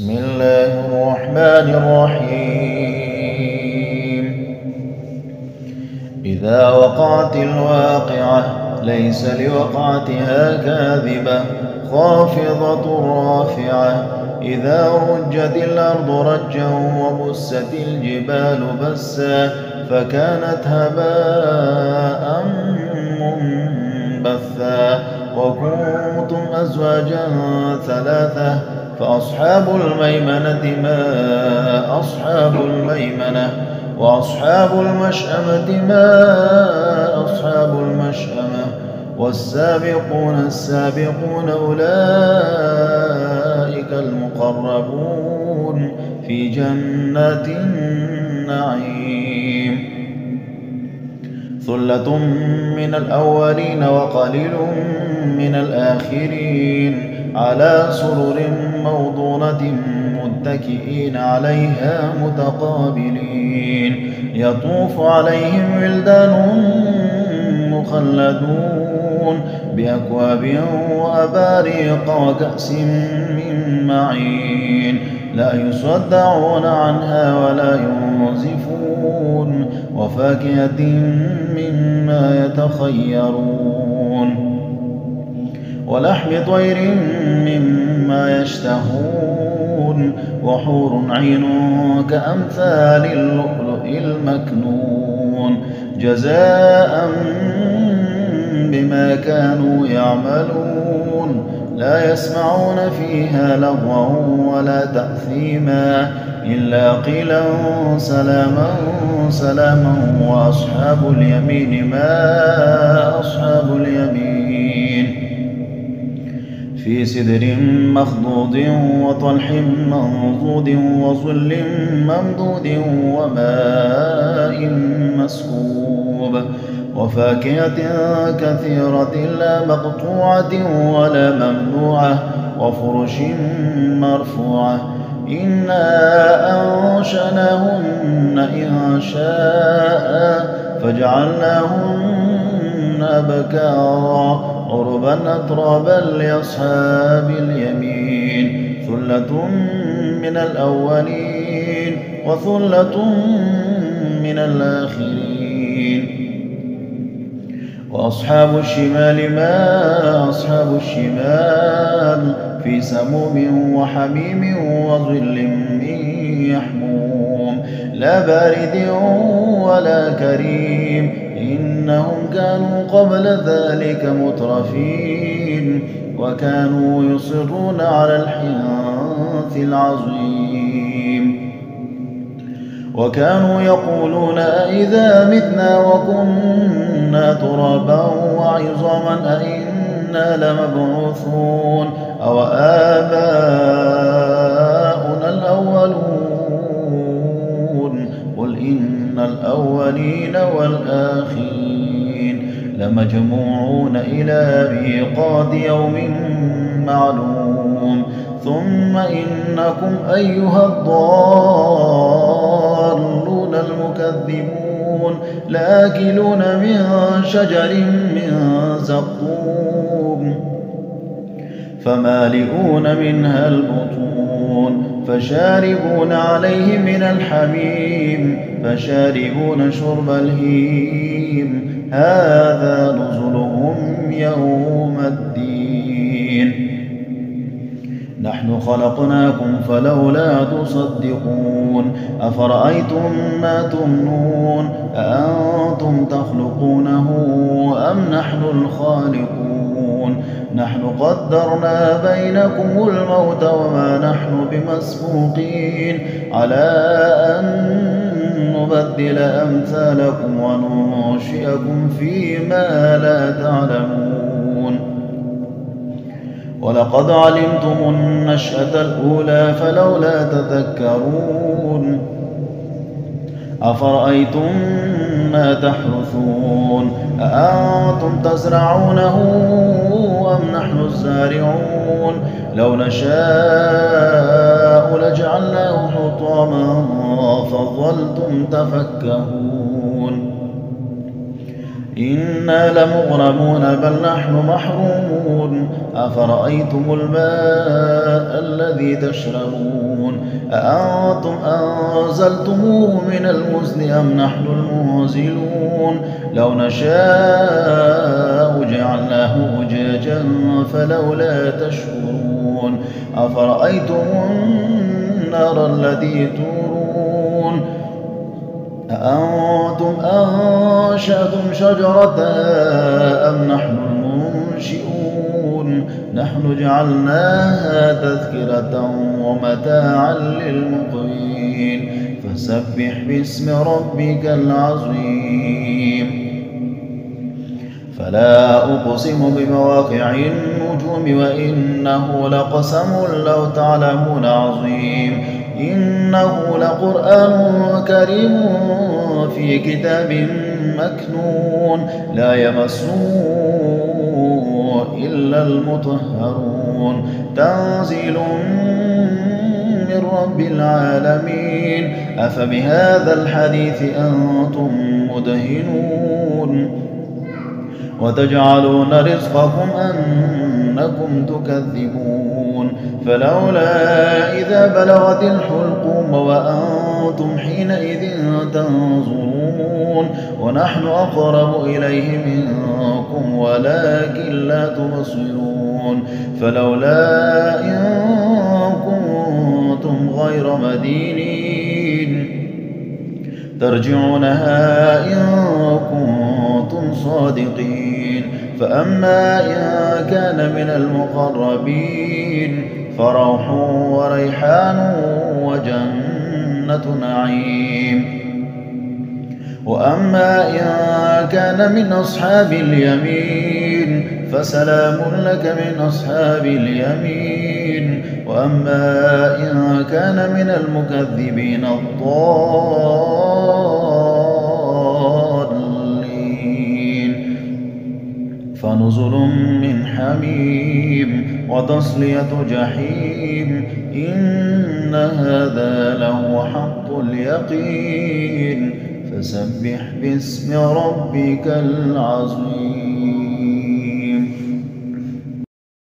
بسم الله الرحمن الرحيم. إذا وقعت الواقعة ليس لوقعتها كاذبة خافضة رافعة. إذا رجت الأرض رجا وبست الجبال بسا فكانت هباء منبثا. وكنتم أزواجا ثلاثة فأصحاب الميمنة ما أصحاب الميمنة وأصحاب المشأمة ما أصحاب المشأمة والسابقون السابقون أولئك المقربون في جنات النعيم. ثلة من الأولين وقليل من الآخرين على سرر موضونة متكئين عليها متقابلين. يطوف عليهم ولدان مخلدون بأكواب وأباريق وكأس من معين لا يصدعون عنها ولا ينزفون وفاكهة مما يتخيرون ولحم طير مما يشتهون وحور عين كأمثال اللؤلؤ المكنون جزاء بما كانوا يعملون. لا يسمعون فيها لغوا ولا تأثيما إلا قيلا سلاما سلاما. وأصحاب اليمين ما أصحاب اليمين في سدر مخضود وطلح منضود وظل ممدود وماء مسكوب وفاكهة كثيرة لا مقطوعة ولا ممنوعة وفرش مرفوعة. إنا أنشأناهن إنشاء فجعلناهن أبكارا عربا أترابا لأصحاب اليمين. ثلة من الأولين وثلة من الآخرين. وأصحاب الشمال ما أصحاب الشمال في سموم وحميم وظل من يحموم لا بارد ولا كريم. إنهم كانوا قبل ذلك مترفين وكانوا يصرون على الحنث العظيم وكانوا يقولون أئذا متنا وكنا ترابا وعظاما أئنا لمبعوثون أو آباؤنا الأولون قل إن الأولين والآخرين لمجموعون إلى ميقات يوم معلوم. ثم إنكم أيها الضالون المكذبون لآكلون من شجر من زقوم فمالئون منها البطون فشاربون عليه من الحميم فشاربون شرب الهيم هذا نزلهم يوم الدين. نحن خلقناكم فلولا تصدقون. أفرأيتم ما تمنون أأنتم تخلقونه أم نحن الخالقون. نحن قدرنا بينكم الموت وما نحن بمسبوقين على أن نبدل أمثالكم وننشئكم فيما لا تعلمون. ولقد علمتم النشأة الأولى فلولا تذكرون. أفرأيتم ما تحرثون أأنتم تزرعونه أم نحن الزارعون. لو نشاء لجعلناه حطاما فظلتم تفكهون. إنا لمغرمون بل نحن محرومون أفرأيتم الماء الذي تشربون أأنتم أنزلتموه من المزن أم نحن المنزلون لو نشاء جعلناه أجاجا فلولا تشكرون أفرأيتم النار التي تورون أأنتم أنشأتم شجرتها أم نحن المنشئون نحن جعلناها تذكرة ومتاعا للمقوين فسبح باسم ربك العظيم فلا أقسم بمواقع النجوم وإنه لقسم لو تعلمون عظيم إنه لقرآن كريم في كتاب مكنون لا يمسه إلا المطهرون تنزيل من رب العالمين أفبهذا الحديث أنتم مدهنون وتجعلون رزقكم أنكم تكذبون فلولا إذا بلغت الحلقوم وأنتم حينئذ تنظرون ونحن أقرب إليه منكم ولكن لا تبصرون فلولا إن كنتم غير مدينين ترجعونها إن كنتم صادقين فأما إن كان من المقربين فروح وريحان وجنة نعيم وأما إن كان من أصحاب اليمين فسلام لك من أصحاب اليمين وأما إن كان من المكذبين الضالين فنزل من حميم وتصلية جحيم إن هذا لهو حق اليقين فسبح باسم ربك العظيم